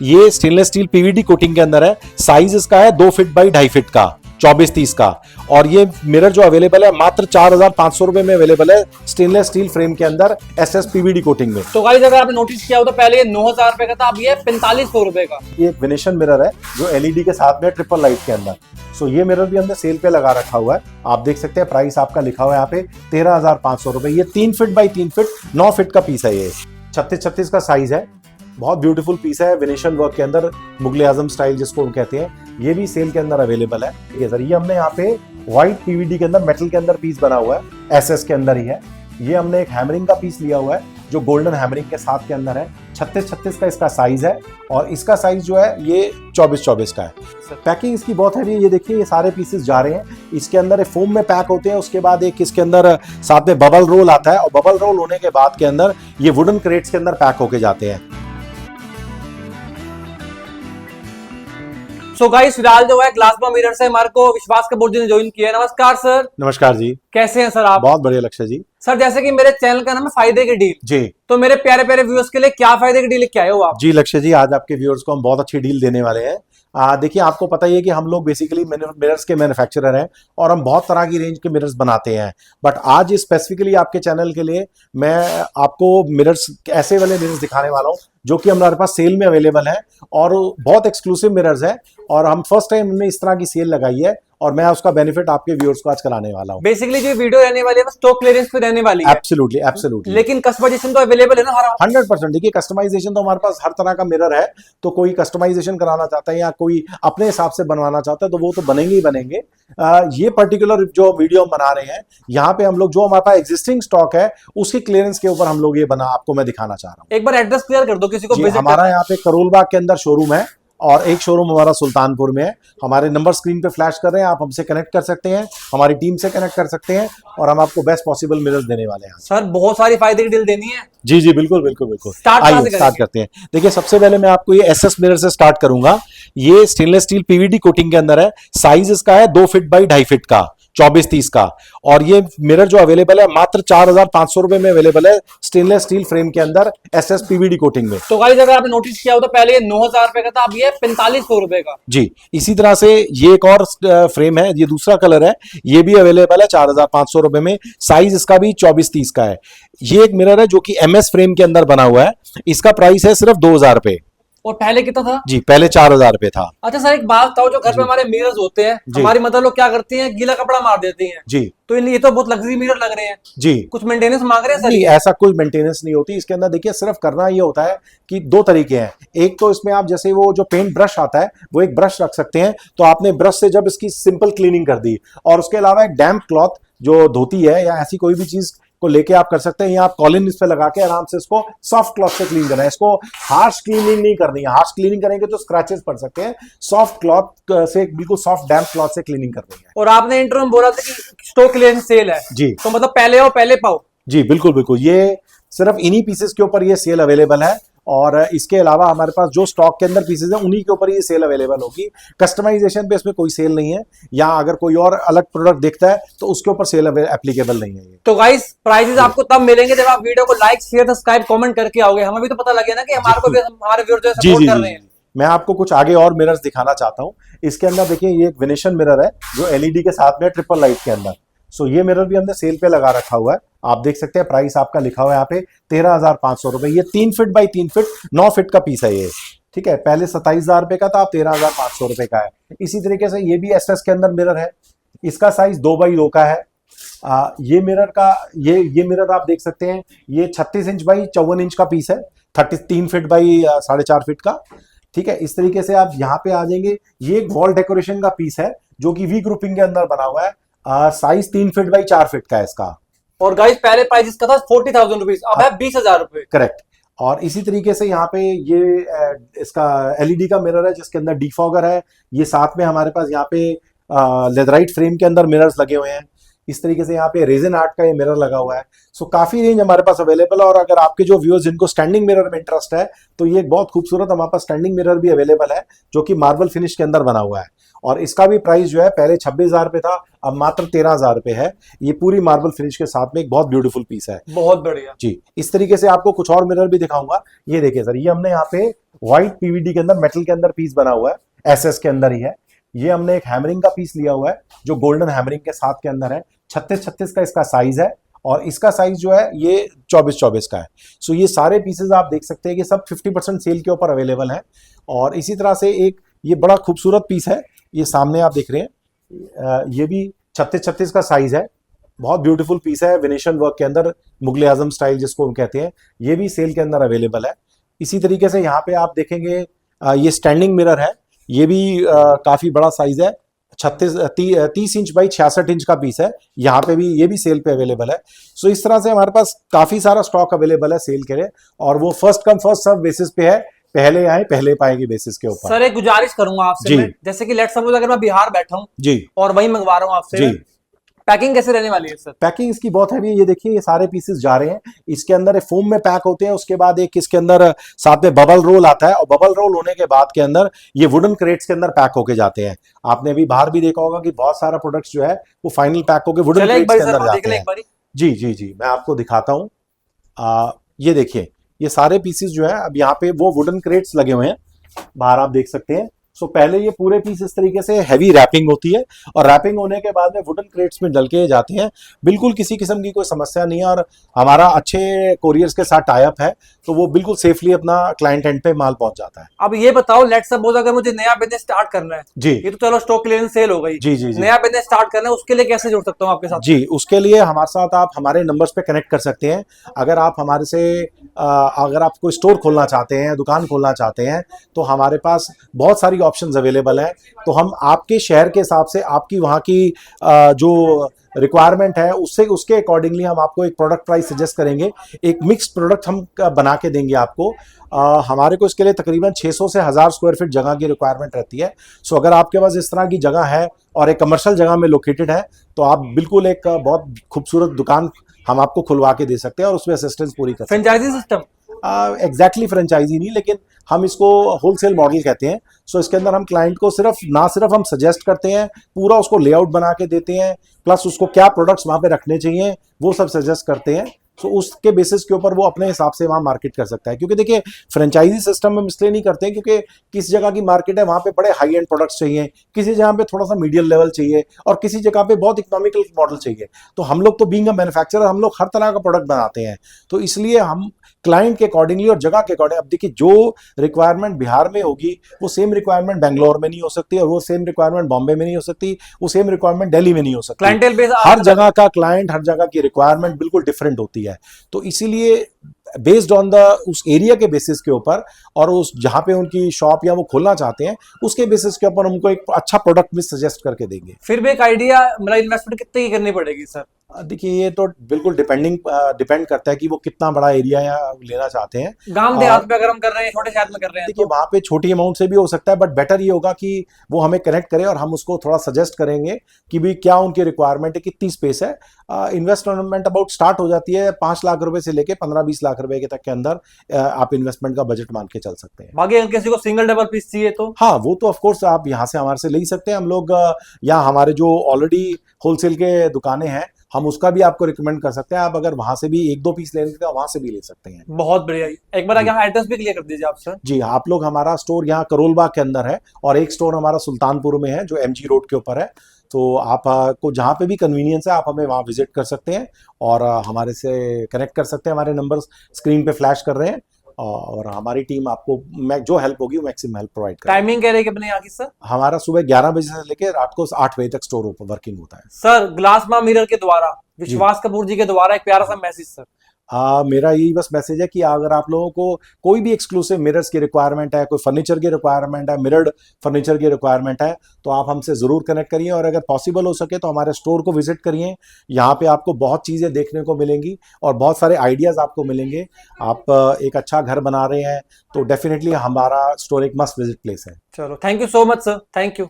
ये stainless steel PVD coating के अंदर है। साइज इसका है 2 फीट बाई 2.5 फीट का, 24-30 का। और ये मिरर जो अवेलेबल है मात्र 4,500 रुपए में अवेलेबल है, स्टेनलेस स्टील फ्रेम के अंदर एसएस पीवीडी कोटिंग में। तो गाइस अगर आपने नोटिस किया हो तो पहले ये 9,000 रुपए का था, अब ये 4,500 रुपए का। ये एक वेनेशन मिरर है जो एलईडी के साथ में ट्रिपल लाइट के अंदर। सो ये मिरर भी हमने सेल पे लगा रखा हुआ है। आप देख सकते हैं प्राइस आपका लिखा हुआ है यहाँ पे 13,500 रुपए। ये 3 फीट बाई 3 फीट 9 फीट का पीस है। ये 36-36 का साइज है। बहुत ब्यूटीफुल पीस है वेनेशन वर्क के अंदर, मुगले आजम स्टाइल जिसको हम कहते हैं। ये भी सेल के अंदर अवेलेबल है। ये सर ये हमने यहाँ पे व्हाइट पीवीडी के अंदर मेटल के अंदर पीस बना हुआ है, एसएस के अंदर ही है। ये हमने एक हैमरिंग का पीस लिया हुआ है जो गोल्डन हैमरिंग के साथ के अंदर है। 36-36 का इसका साइज है और इसका साइज जो है ये 24-24 का है। पैकिंग इसकी बहुत हैवी है। ये देखिए ये सारे पीसेस जा रहे हैं। इसके अंदर एक फोम में पैक होते हैं, उसके बाद एक इसके अंदर साथ में बबल रोल आता है और बबल रोल होने के बाद के अंदर ये वुडन क्रेट्स के अंदर पैक होके जाते हैं। सो गाइस फिलहाल जो है ग्लासबा मिरर से हमारे को विश्वास कपूर जी ने ज्वाइन किया है। नमस्कार सर। नमस्कार जी। कैसे हैं सर आप? बहुत बढ़िया लक्ष्य जी। सर जैसे कि मेरे चैनल का नाम है फायदे की डील जी, तो मेरे प्यारे प्यारे व्यूअर्स के लिए क्या फायदे की डील लेके आए हो आप? जी लक्ष्य जी, आज आपके व्यूअर्स को हम बहुत अच्छी डील देने वाले हैं। देखिए आपको पता ही है कि हम लोग बेसिकली मिरर्स के मैन्युफैक्चरर हैं और हम बहुत तरह की रेंज के मिरर्स बनाते हैं। बट आज स्पेसिफिकली आपके चैनल के लिए मैं आपको मिरर्स, ऐसे वाले मिरर्स दिखाने वाला हूँ जो कि हमारे पास सेल में अवेलेबल है और बहुत एक्सक्लूसिव मिरर्स है। और हम फर्स्ट टाइम हमने इस तरह की सेल लगाई है और मैं उसका बेनिफिट आपके व्यूअर्स को आज कराने वाला हूँ। बेसिकली जो वीडियो रहने वाली है वो स्टॉक क्लियरेंस पे रहने वाली है। Absolutely absolutely. लेकिन कस्टमाइजेशन तो अवेलेबल है ना हर 100%। देखिए कस्टमाइजेशन तो हमारे पास हर तरह का मिरर है, तो कोई कस्टमाइजेशन कराना चाहता है या कोई अपने हिसाब से बनवाना चाहता है तो वो तो बनेंगे ही बनेंगे। ये पर्टिकुलर जो वीडियो हम बना रहे हैं यहाँ पे हम लोग जो हमारे पास एग्जिस्टिंग स्टॉक है उसकी क्लियरेंस के ऊपर हम लोग ये बना आपको मैं दिखाना चाह रहा हूँ। एक बार एड्रेस क्लियर कर दो किसी को। हमारा यहाँ पे करोल बाग के अंदर शोरूम है और एक शोरूम हमारा सुल्तानपुर में है। हमारे नंबर स्क्रीन पे फ्लैश कर रहे हैं, आप हमसे कनेक्ट कर सकते हैं, हमारी टीम से कनेक्ट कर सकते हैं और हम आपको बेस्ट पॉसिबल मिरर्स देने वाले हैं। सर बहुत सारी फायदे की डील देनी है। जी जी बिल्कुल बिल्कुल बिल्कुल। आइए स्टार्ट करते हैं। देखिए सबसे पहले मैं आपको ये एसएस मिरर से स्टार्ट करूंगा। ये स्टेनलेस स्टील पीवीडी कोटिंग के अंदर है। साइज इसका है 2 फीट बाई 2.5 फीट का, 24-30 का। और ये मिरर जो अवेलेबल है मात्र 4,500 रुपए में अवेलेबल है, स्टेनलेस स्टील फ्रेम के अंदर एसएस पीवीडी कोटिंग में। तो गाइस अगर आपने नोटिस किया हो तो पहले ये 9,000 रुपए का था, अब ये 4,500 रुपए का। जी, इसी तरह से ये एक और फ्रेम है, ये दूसरा कलर है, ये भी अवेलेबल है 4,500 रुपए में। साइज इसका भी 24-30 का है। ये एक मिरर है जो कि एमएस फ्रेम के अंदर बना हुआ है। इसका प्राइस है सिर्फ 2,000 रुपए। और पहले कितना था? जी पहले 4,000 रुपए था। अच्छा सर एक बात बताओ, जो घर पे हमारे मिरर्स होते हैं, हमारी मदर लोग क्या करती हैं, गीला कपड़ा मार देती हैं जी, तो ये तो बहुत लग्जरी मिरर लग रहे हैं जी। कुछ मेंटेनेंस मांग रहे हैं सर? नहीं, ऐसा कोई मेंटेनेंस नहीं होती इसके अंदर। देखिए सिर्फ करना ये होता है कि 2 तरीके हैं। एक तो इसमें आप जैसे वो जो पेंट ब्रश आता है वो एक ब्रश रख सकते हैं, तो आपने ब्रश से जब इसकी सिंपल क्लीनिंग कर दी और उसके अलावा एक डैम्प क्लॉथ जो धोती है या ऐसी कोई भी चीज को लेके आप कर सकते हैं, या आप कॉलिन इस पे लगा के आराम से इसको सॉफ्ट क्लॉथ से क्लीन करना है। इसको हार्श क्लीनिंग नहीं करनी है। हार्श क्लीनिंग करेंगे तो स्क्रैचेस पड़ सकते हैं। सॉफ्ट क्लॉथ से, बिल्कुल सॉफ्ट डैम्प क्लॉथ से क्लीनिंग करनी है। और आपने इंट्रो में बोला था कि स्टॉक क्लियरेंस सेल है जी, तो मतलब पहले आओ पहले पाओ। जी बिल्कुल बिल्कुल। ये सिर्फ इन्हीं पीसेस के ऊपर ये सेल अवेलेबल है और इसके अलावा हमारे पास जो स्टॉक के अंदर पीसेस हैं उन्हीं के ऊपर ये सेल अवेलेबल होगी। कस्टमाइजेशन पे इसमें कोई सेल नहीं है, या अगर कोई और अलग प्रोडक्ट दिखता है तो उसके ऊपर सेल एप्लीकेबल नहीं है। तो गाइस प्राइसेस आपको तब मिलेंगे जब आप वीडियो को लाइक शेयर सब्सक्राइब कमेंट करके आओगे। हमें भी तो पता लगे ना कि हमारे को भी हमारे व्यूअर्स जो सपोर्ट कर रहे हैं। मैं आपको कुछ आगे और मिरर्स दिखाना चाहता हूँ। इसके अंदर देखिए ये एक वेनेशन मिरर है जो एलईडी के साथ में ट्रिपल लाइट के अंदर। सो ये मिरर भी हमने सेल पे लगा रखा हुआ है। आप देख सकते हैं प्राइस आपका लिखा हुआ है यहाँ पे 13,500 रुपए। ये 3 फीट बाई 3 फीट 9 फीट का पीस है ये, ठीक है। पहले 27,000 रुपए का था, अब 13,500 रुपए का है। इसी तरीके से ये भी एसएस के अंदर मिरर है। इसका साइज 2x2 का है। ये मिरर का ये मिरर आप देख सकते हैं, ये 36 इंच बाई 54 इंच का पीस है, 3 फीट बाई 4.5 फीट का, ठीक है। इस तरीके से आप यहाँ पे आ जाएंगे। ये एक वॉल डेकोरेशन का पीस है जो कि वी ग्रुपिंग के अंदर बना हुआ है। साइज 3 फीट बाई 4 फीट का है इसका। और गाइस पहले प्राइस इसका था 40,000 रुपीज, अब है 20,000 रुपए। करेक्ट। और इसी तरीके से यहाँ पे ये इसका एलईडी का मिरर है जिसके अंदर डिफॉगर है। ये साथ में हमारे पास यहाँ पे लेदराइट फ्रेम के अंदर मिरर्स लगे हुए हैं। इस तरीके से यहाँ पे रेजन आर्ट का ये मिरर लगा हुआ है। सो काफी रेंज हमारे पास अवेलेबल है। और अगर आपके जो व्यूअर्स जिनको स्टैंडिंग मिरर में इंटरेस्ट है तो ये एक बहुत खूबसूरत हमारे पास स्टैंडिंग मिरर भी अवेलेबल है जो कि मार्बल फिनिश के अंदर बना हुआ है। और इसका भी प्राइस जो है पहले 26,000 रुपए था, अब मात्र 13,000 रुपए है। ये पूरी मार्बल फिनिश के साथ में एक बहुत ब्यूटीफुल पीस है। बहुत बढ़िया जी, इस तरीके से आपको कुछ और मिरर भी दिखाऊंगा। ये देखिए सर, ये हमने यहाँ पे व्हाइट पीवीडी के अंदर मेटल के अंदर पीस बना हुआ है, एसएस के अंदर ही है। ये हमने एक हैमरिंग का पीस लिया हुआ है जो गोल्डन हैमरिंग के साथ के अंदर है। 36-36 का इसका साइज है और इसका साइज जो है ये 24-24 का है। सो ये सारे पीसेस आप देख सकते हैं कि सब 50% सेल के ऊपर अवेलेबल है। और इसी तरह से एक ये बड़ा खूबसूरत पीस है, ये सामने आप देख रहे हैं, ये भी 36-36 का साइज है। बहुत ब्यूटीफुल पीस है वेनेशियन वर्क के अंदर, मुगल आजम स्टाइल जिसको हम कहते हैं। ये भी सेल के अंदर अवेलेबल है। इसी तरीके से यहाँ पे आप देखेंगे ये स्टैंडिंग मिरर है, ये भी काफी बड़ा साइज है, 30 इंच बाई 66 इंच का पीस है। यहाँ पे भी ये भी सेल पे अवेलेबल है। सो इस तरह से हमारे पास काफी सारा स्टॉक अवेलेबल है सेल के लिए, और वो first come first serve basis पे है, पहले आए पहले पाएंगे बेसिस के ऊपर। सर एक गुजारिश करूंगा आपसे मैं, जैसे कि लेट सपोज अगर मैं बिहार बैठा हूँ जी और वही मंगवा रहा हूँ आपसे, जी, पैकिंग कैसे रहने वाली है सर? पैकिंग इसकी बहुत हैवी है। ये देखिए ये सारे पीसेस जा रहे हैं, इसके अंदर फोम में पैक होते हैं। उसके बाद एक इसके अंदर साथ में बबल रोल आता है, और बबल रोल होने के बाद के अंदर ये वुडन क्रेट्स के अंदर पैक होके जाते हैं। आपने अभी बाहर भी देखा होगा कि बहुत सारा प्रोडक्ट्स जो है वो फाइनल पैक होके वुडन क्रेट्स के अंदर जाते हैं। जी जी जी, मैं आपको दिखाता हूँ। ये देखिए ये सारे पीसेस जो है अब यहाँ पे वो वुडन क्रेट्स लगे हुए हैं, बाहर आप देख सकते हैं। सो पहले ये पूरे पीस इस तरीके से हैवी रैपिंग होती है, और रैपिंग होने के बाद में वुडन क्रेट्स में डल के जाते हैं। बिल्कुल किसी किस्म की कोई समस्या नहीं है, और हमारा अच्छे कोरियर्स के साथ टाई अप है, तो वो बिल्कुल सेफली अपना क्लाइंट एंड पे माल पहुंच जाता है। अब ये बताओ, लेट सपोज अगर मुझे नया बिजनेस स्टार्ट करना है जी, ये तो चलो स्टॉक क्लियरेंस सेल हो गई, जी जी जी, नया बिजनेस स्टार्ट करना है उसके लिए कैसे जुड़ सकता हूँ आपके साथ? जी, उसके लिए हमारे साथ आप हमारे नंबर्स पे कनेक्ट कर सकते हैं। अगर आप हमारे से अगर आप कोई स्टोर खोलना चाहते हैं, दुकान खोलना चाहते हैं, तो हमारे पास बहुत सारी ऑप्शंस अवेलेबल है। तो हम आपके शहर के हिसाब से, आपकी वहाँ की जो रिक्वायरमेंट है उसके अकॉर्डिंगली हम आपको एक प्रोडक्ट प्राइस सजेस्ट करेंगे। एक मिक्स्ड प्रोडक्ट हम बना के देंगे आपको। हमारे को इसके लिए तकरीबन 600 से 1000 स्क्वायर फीट जगह की रिक्वायरमेंट रहती है। सो अगर आपके पास इस तरह की जगह है और एक कमर्शियल जगह में लोकेटेड है, तो आप बिल्कुल एक बहुत खूबसूरत दुकान हम आपको खुलवा के दे सकते हैं, और उसमें असिस्टेंस पूरी कर सकते हैं। Franchise system? एग्जैक्टली फ्रेंचाइजी नहीं, लेकिन हम इसको होलसेल मॉडल कहते हैं। सो इसके अंदर हम क्लाइंट को सिर्फ हम सजेस्ट करते हैं, पूरा उसको लेआउट बना के देते हैं, प्लस उसको क्या प्रोडक्ट्स वहां पे रखने चाहिए वो सब सजेस्ट करते हैं। सो उसके बेसिस के ऊपर वो अपने हिसाब से वहां मार्केट कर सकता है। क्योंकि देखिए फ्रेंचाइजी सिस्टम हम इसलिए नहीं करते हैं क्योंकि किस जगह की मार्केट है वहां पे बड़े हाई एंड प्रोडक्ट्स चाहिए, किसी जगह पे थोड़ा सा मीडियम लेवल चाहिए, और किसी जगह पे बहुत इकोनॉमिकल मॉडल चाहिए। तो हम लोग तो बीइंग अ मैन्युफैक्चरर हम लोग हर तरह का प्रोडक्ट बनाते हैं, तो इसलिए हम क्लाइंट के अकॉर्डिंगली और जगह के अकॉर्डिंग, अब देखिए जो रिक्वायरमेंट बिहार में होगी वो सेम रिक्वायरमेंट बेंगलोर में नहीं हो सकती, और वो सेम रिक्वायरमेंट बॉम्बे में नहीं हो सकती, वो सेम रिक्वायरमेंट दिल्ली में नहीं हो सकती। क्लाइंटेल बेस हर जगह का क्लाइंट, हर जगह की रिक्वायरमेंट बिल्कुल डिफरेंट होती है। तो इसीलिए बेस्ड ऑन द उस एरिया के बेसिस के ऊपर, और उस जहां पे उनकी शॉप या वो खोलना चाहते हैं उसके बेसिस के ऊपर उनको एक अच्छा प्रोडक्ट भी सजेस्ट करके देंगे। फिर भी एक आइडिया, मतलब इन्वेस्टमेंट कितनी की करनी पड़ेगी सर? देखिए ये तो बिल्कुल डिपेंड करता है कि वो कितना बड़ा एरिया लेना चाहते हैं। गांव देहात में अगर हम कर रहे हैं, छोटे शहर में कर रहे हैं, देखिए वहां पे छोटी अमाउंट से भी हो सकता है, बट बेटर ये होगा कि वो हमें कनेक्ट करे और हम उसको थोड़ा सजेस्ट करेंगे कि भी क्या उनकी रिक्वायरमेंट है, कितनी स्पेस है। इन्वेस्टमेंट अबाउट स्टार्ट हो जाती है 5 लाख रुपए से लेके 15-20 लाख रुपए के तक के अंदर आप इन्वेस्टमेंट का बजट मान के चल सकते हैं। बाकी अगर किसी को सिंगल डबल पीस चाहिए तो? हाँ, वो तो ऑफकोर्स आप यहाँ से हमारे से ले ही सकते हैं। हम लोग यहाँ हमारे जो ऑलरेडी होलसेल के दुकानें हैं, हम उसका भी आपको रिकमेंड कर सकते हैं। आप अगर वहां से भी 1-2 पीस लेने का वहां से भी ले सकते हैं। बहुत बढ़िया। एक बार यहाँ एड्रेस भी क्लियर कर दीजिए आप सर। जी, आप लोग, हमारा स्टोर यहाँ करोल बाग के अंदर है, और एक स्टोर हमारा सुल्तानपुर में है जो MG रोड के ऊपर है। तो आप को जहाँ पे भी कन्वीनियंस है आप हमें वहाँ विजिट कर सकते हैं, और हमारे से कनेक्ट कर सकते हैं। हमारे नंबर स्क्रीन पे फ्लैश कर रहे हैं, और हमारी टीम आपको जो हेल्प होगी वो मैक्सिमम हेल्प प्रोवाइड करेगी। टाइमिंग क्या रहेगी अपने यहाँ की सर? हमारा सुबह 11 बजे से लेकर रात को 8 बजे तक स्टोर वर्किंग होता है। सर ग्लासमा मिरर के द्वारा, विश्वास कपूर जी के द्वारा एक प्यारा सा मैसेज सर। मेरा यही बस मैसेज है कि अगर आप लोगों को कोई भी एक्सक्लूसिव मिरर्स की रिक्वायरमेंट है, कोई फर्नीचर की रिक्वायरमेंट है, मिरर्ड फर्नीचर की रिक्वायरमेंट है, तो आप हमसे ज़रूर कनेक्ट करिए, और अगर पॉसिबल हो सके तो हमारे स्टोर को विजिट करिए। यहाँ पे आपको बहुत चीज़ें देखने को मिलेंगी और बहुत सारे आइडियाज़ आपको मिलेंगे। आप एक अच्छा घर बना रहे हैं तो डेफिनेटली हमारा स्टोर एक मस्ट विजिट प्लेस है। चलो, thank you so much sir. Thank you.